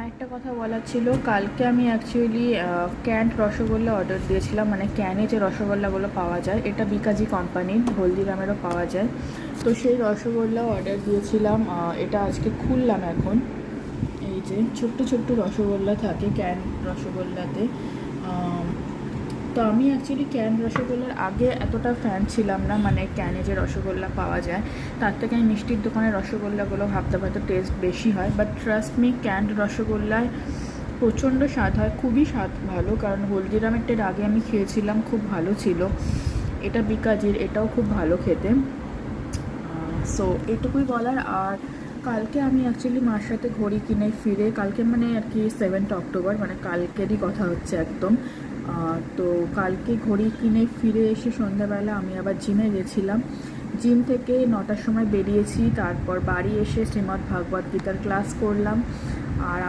একটা কথা বলার ছিল। কালকে আমি অ্যাকচুয়ালি ক্যান্ড রসগোল্লা অর্ডার দিয়েছিলাম, মানে ক্যানে যে রসগোল্লাগুলো পাওয়া যায়, এটা বিকাজি কোম্পানির, হলদিরামেরও পাওয়া যায়। তো সেই রসগোল্লা অর্ডার দিয়েছিলাম। এটা আজকে খুললাম এখন। এই যে ছোট্ট ছোট্ট রসগোল্লা থাকে ক্যান রসগোল্লাতে। তো আমি অ্যাকচুয়ালি ক্যান রসগোল্লার আগে এতটা ফ্যান ছিলাম না, মানে ক্যানে যে রসগোল্লা পাওয়া যায় তার থেকে আমি মিষ্টির দোকানের রসগোল্লাগুলো ভাবতে হয়তো টেস্ট বেশি হয়, বাট ট্রাস্ট মি, ক্যান্ড রসগোল্লায় প্রচণ্ড স্বাদ হয়, খুবই স্বাদ ভালো। কারণ হলদিরামেরটার আগে আমি খেয়েছিলাম, খুব ভালো ছিল। এটা বিকাজির, এটাও খুব ভালো খেতে। সো এটুকুই বলার। আর কালকে আমি অ্যাকচুয়ালি মার সাথে ঘড়ি কিনে ফিরে, কালকে মানে আর কি 7th অক্টোবর, মানে কালকেরই কথা হচ্ছে একদম। তো কালকে ঘড়ি কিনে ফিরে এসে সন্ধ্যাবেলা আমি আবার জিমে গেছিলাম। জিম থেকে 9টার সময় বেরিয়েছি, তারপর বাড়ি এসে শ্রীমদ্ ভাগবত গীতার ক্লাস করলাম। আর